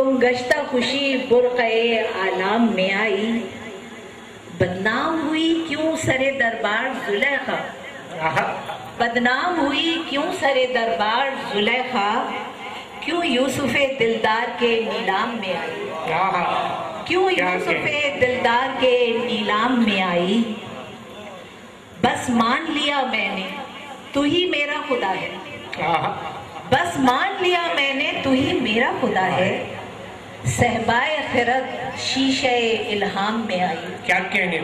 تم گشتہ خوشی برقعے آلام میں آئی، بدنام ہوئی کیوں سرے دربار زلیخا، بدنام ہوئی کیوں سرے دربار زلیخا، کیوں یوسف دلدار کے نیلام میں آئی، کیوں یوسف دلدار کے نیلام میں آئی، بس مان لیا میں نے تو ہی میرا خدا ہے، بس مان لیا میں نے تو ہی میرا خدا ہے، صحبائے خرد شیشہ الہام میں آئی، کیا کہنے،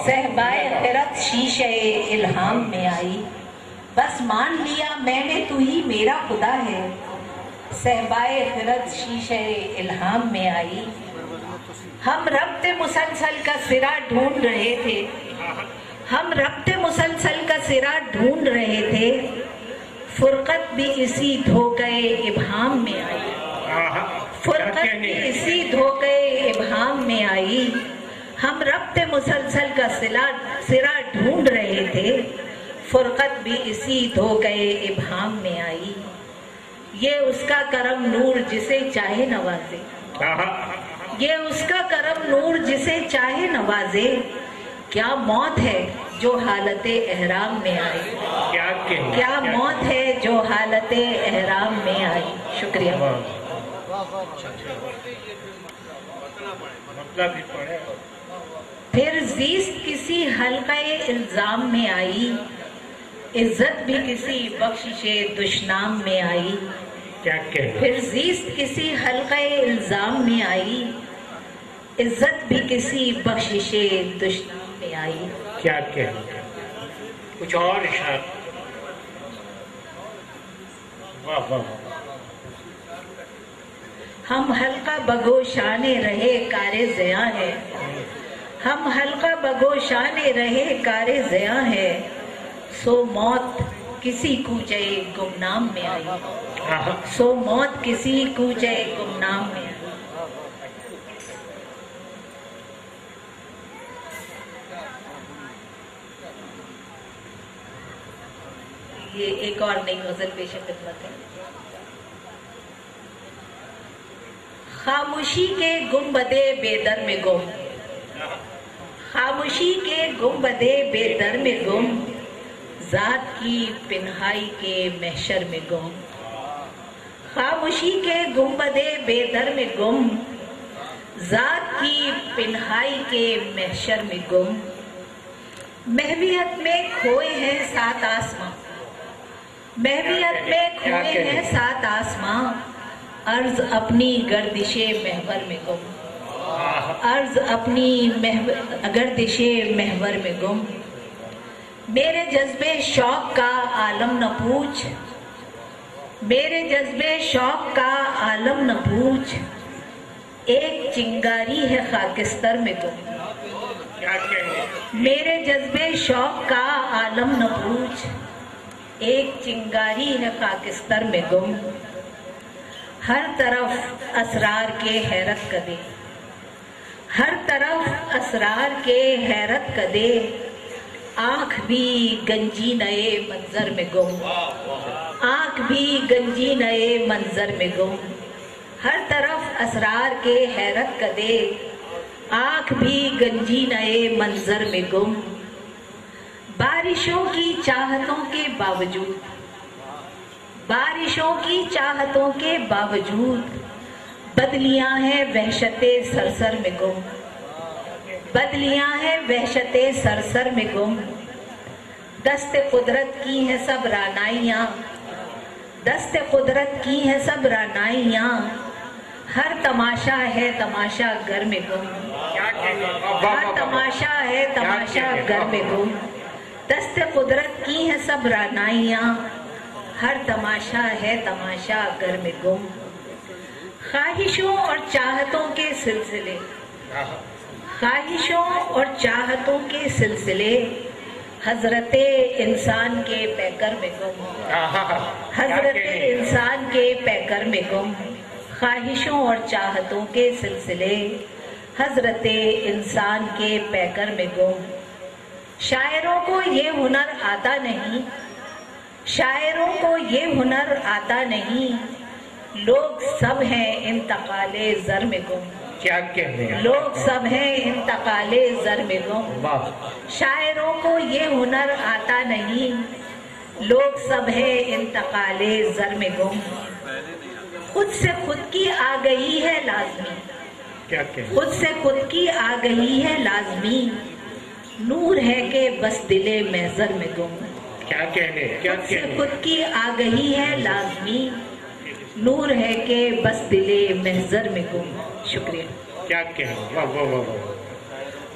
صحبائے خرد شیشہ الہام میں آئی، بس مان لیا میں نے تو ہی میرا خدا ہے، صحبائے خرد شیشہ الہام میں آئی، ہم ربط مسلسل کا سرا ڈھونڈ رہے تھے، ہم ربط مسلسل کا سرا ڈھونڈ رہے تھے، فرقت بھی اسی دھوکے ابہام میں آئی، فرقت بھی اسی دھوکے ابہام میں آئی، ہم ربط مسلسل کا سرا ڈھونڈ رہے تھے، فرقت بھی اسی دھوکے ابہام میں آئی، یہ اس کا کرم نور جسے چاہے نوازے، یہ اس کا کرم نور جسے چاہے نوازے، کیا موت ہے جو حالت احرام میں آئی، کیا موت ہے جو حالت احرام میں آئی۔ شکریہ۔ پھر زیست کسی حلقہ الزام میں آئی، عزت بھی کسی بخشش دشنام میں آئی، پھر زیست کسی حلقہ الزام میں آئی، عزت بھی کسی بخشش دشنام میں آئی۔ کیا کہنا، کچھ اور اشارہ، واہ واہ، ہم حلقہ بگوشان رہے کار زیاں ہے، ہم حلقہ بگوشان رہے کار زیاں ہے، سو موت کسی کوچے گمنام میں آئی، سو موت کسی کوچے گمنام میں آئی۔ یہ ایک اور نئی غزل پیش خدمت ہے۔ خاموشی کے گنبدے بے در میں گم، خاموشی کے گنبدے بے در میں گم، ذات کی پنہائی کے محشر میں گم، خاموشی کے گنبدے بے در میں گم، ذات کی پنہائی کے محشر میں گم، محویت میں کھوئے ہیں سات آسماں، محویت میں کھوئے ہیں سات آسماں، عرض اپنی گردش محور میں گم، عرض اپنی گردش محور میں گم، میرے جذبے شوق کا عالم نہ پوچھ، میرے جذبے شوق کا عالم نہ پوچھ، ایک چنگاری ہے خاکستر میں گم، میرے جذبے شوق کا عالم نہ پوچھ، ایک چنگاری ہے خاکستر میں گم، ہر طرف اسرار کے حیرت کدے، ہر طرف اسرار کے حیرت کدے، آنکھ بھی گنجی نئے منظر میں گم، آنکھ بھی گنجی نئے منظر میں گم، ہر طرف اسرار کے حیرت کدے، آنکھ بھی گنجی نئے منظر میں گم، بارشوں کی چاہتوں کے باوجود، بارشوں کی چاہتوں کے باوجود، بدلیاں ہیں وحشت سرسر میں گم، بدلیاں ہیں وحشت سرسر میں گم، دست قدرت کی ہیں سب رعنائیاں، دست قدرت کی ہیں سب رعنائیاں، ہر تماشا ہے تماشا گھر میں گم، ہر تماشا ہے تماشا گھر میں گم، دست قدرت کی ہیں سب رعنائیاں، ہر تماشا ہے تماشا گھر میں گم، خواہشوں اور چاہتوں کے سلسلے، خواہشوں اور چاہتوں کے سلسلے، حضرت انسان کے پیکر میں گم، حضرت انسان کے پیکر میں گم، خواہشوں اور چاہتوں کے سلسلے، حضرت انسان کے پیکر میں گم، شاعروں کو یہ ہنر آتا نہیں، شاعروں کو یہ ہنر آتا نہیں، لوگ سب ہیں انتقال زر میں گم، کیا کہنے ہیں، لوگ سب ہیں انتقال زر میں گم، شاعروں کو یہ ہنر آتا نہیں، لوگ سب ہیں انتقال زر میں گم، خود سے خود کی آ گئی ہے لازمی، کیا کہنے، خود سے خود کی آ گئی ہے لازمی، نور ہے کہ بس دل محضر میں گم، کیا کہنے، کیا خود سے کہنے، خود کی آ گئی ہے لازمی، نور ہے کہ بس دل محضر میں گم۔ شکریہ۔ کیا کہنے، واہ واہ واہ واہ۔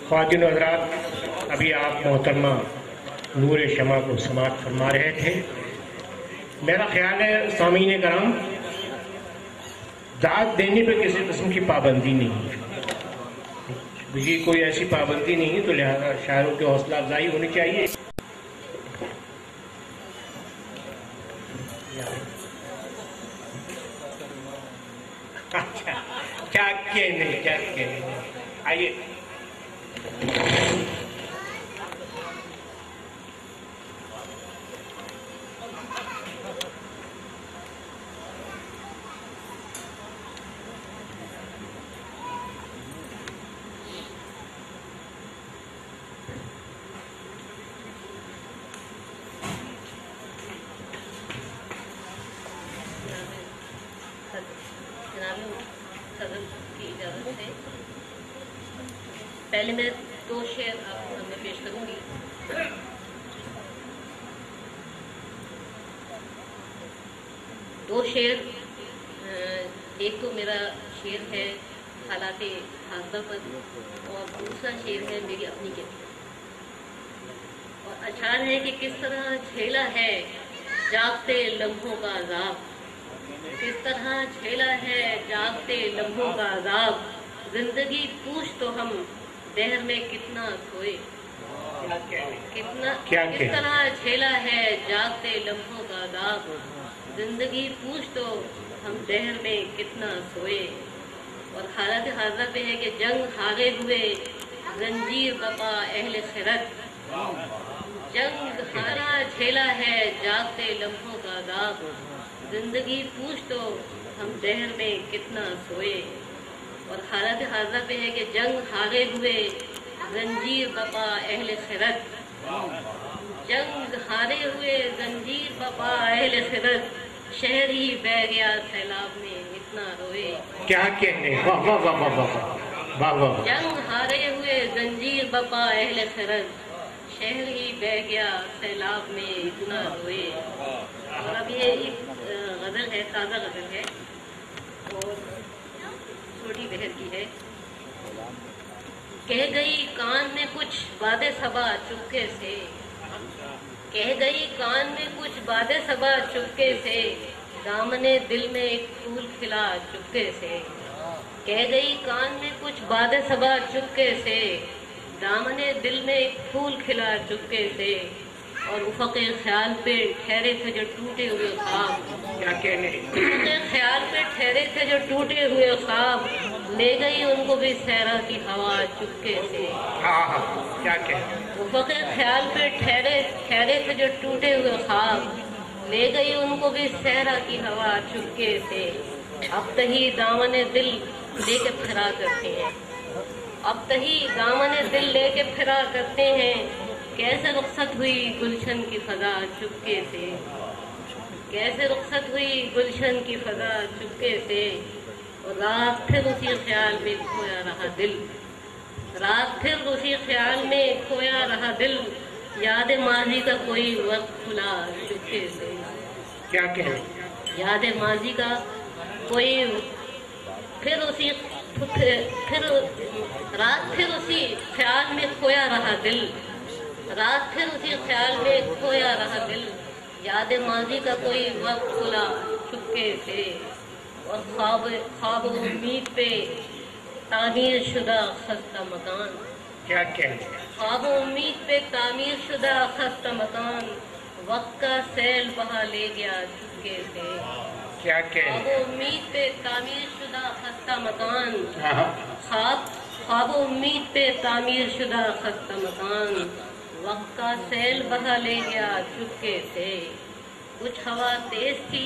خواتین و حضرات، ابھی آپ محترمہ نور شمع کو سماعت فرما رہے تھے۔ میرا خیال ہے سامعین کرام، داد دینے پہ کسی قسم کی پابندی نہیں ہے، مجھے کوئی ایسی پابندی نہیں ہے، تو لہذا شاعروں کی حوصلہ افزائی ہونی چاہیے۔ کیا کہنے، کیا کہنے، آئیے۔ کی اجازت سے پہلے میں 2 شعر آپ کے سامنے پیش کروں گی۔ دو شعر، ایک تو میرا شعر ہے حالات حاضرہ پر، اور دوسرا شعر ہے میری اپنی کیفیت۔ اور اشعار ہے کہ کس طرح جھیلا ہے جاگتے لمحوں کا عذاب، کس طرح جھیلا ہے جاگتے لمحوں کا عذاب، زندگی پوچھ تو ہم دہر میں کتنا سوئے، کس طرح جھیلا ہے جاگتے لمحوں کا عذاب، زندگی پوچھ تو ہم دہر میں کتنا سوئے۔ اور حالت حاضرہ پہ ہے کہ جنگ ہارے ہوئے زنجیر بپا اہل خرد، جنگ ہارا جھیلا ہے جاگتے لمحوں کا عذاب، زندگی پوچھ تو ہم دہر میں کتنا سوئے۔ اور حالت حاضرہ پہ ہے کہ جنگ ہارے ہوئے زنجیر بپا اہل خرد، جنگ ہارے ہوئے زنجیر بپا اہل خرد، شہر ہی بہ گیا سیلاب میں اتنا روئے۔ کیا کہنے، واہ واہ واہ واہ واہ واہ واہ۔ جنگ ہارے ہوئے زنجیر بپا اہل خرد، شہر ہی بہ گیا سیلاب میں اتنا روئے۔ اور اب یہ ایک غزل ہے، تازہ غزل ہے اور چھوٹی بہر کی ہے۔ کہہ گئی کان میں کچھ باد صبا چپکے سے، کہہ گئی کان میں کچھ باد صبا چپکے سے، دامنے دل میں ایک پھول کھلا چپکے سے، کہہ گئی کان میں کچھ باد صبا چپکے سے، دامنے دل میں ایک پھول کھلا چپکے سے، اور افق خیال پہ ٹھہرے تھے جو ٹوٹے ہوئے خواب، کیا کہنے، افق خیال پہ ٹھہرے تھے جو ٹوٹے ہوئے خواب، لے گئی ان کو بھی صحرا کی ہوا چپکے سے۔ ہاں ہاں، کیا کہنے، افق خیال پہ ٹھہرے تھے جو ٹوٹے ہوئے خواب، لے گئی ان کو بھی صحرا کی ہوا چپکے سے، اب تہی دامن دل لے کے پھرا کرتے ہیں، اب تہی دامن دل لے کے پھرا کرتے ہیں، کیسے رخصت ہوئی گلشن کی فضا چپکے سے، کیسے رخصت ہوئی گلشن کی فضا چپکے سے، اور رات پھر اسی خیال میں کھویا رہا دل، رات پھر اسی خیال میں کھویا رہا دل، یاد ماضی کا کوئی وقت کھلا چپکے سے، کیا کہنے، یاد ماضی کا کوئی رات پھر اسی خیال میں کھویا رہا دل، رات پھر اسی خیال میں کھویا رہا دل، یاد ماضی کا کوئی وقت کھلا چپکے سے، اور خواب امید پہ تعمیر شدہ خستہ مکان، کیا کہنے، خواب امید پہ تعمیر شدہ خستہ مکان، وقت کا سیل بہا لے گیا چپکے سے، کیا کہنے، خواب امید پہ تعمیر شدہ خستہ مکان، ہاں خواب امید پہ تعمیر شدہ خستہ مکان، وقت کا سیل بہا لے گیا چپکے سے، کچھ ہوا تیز تھی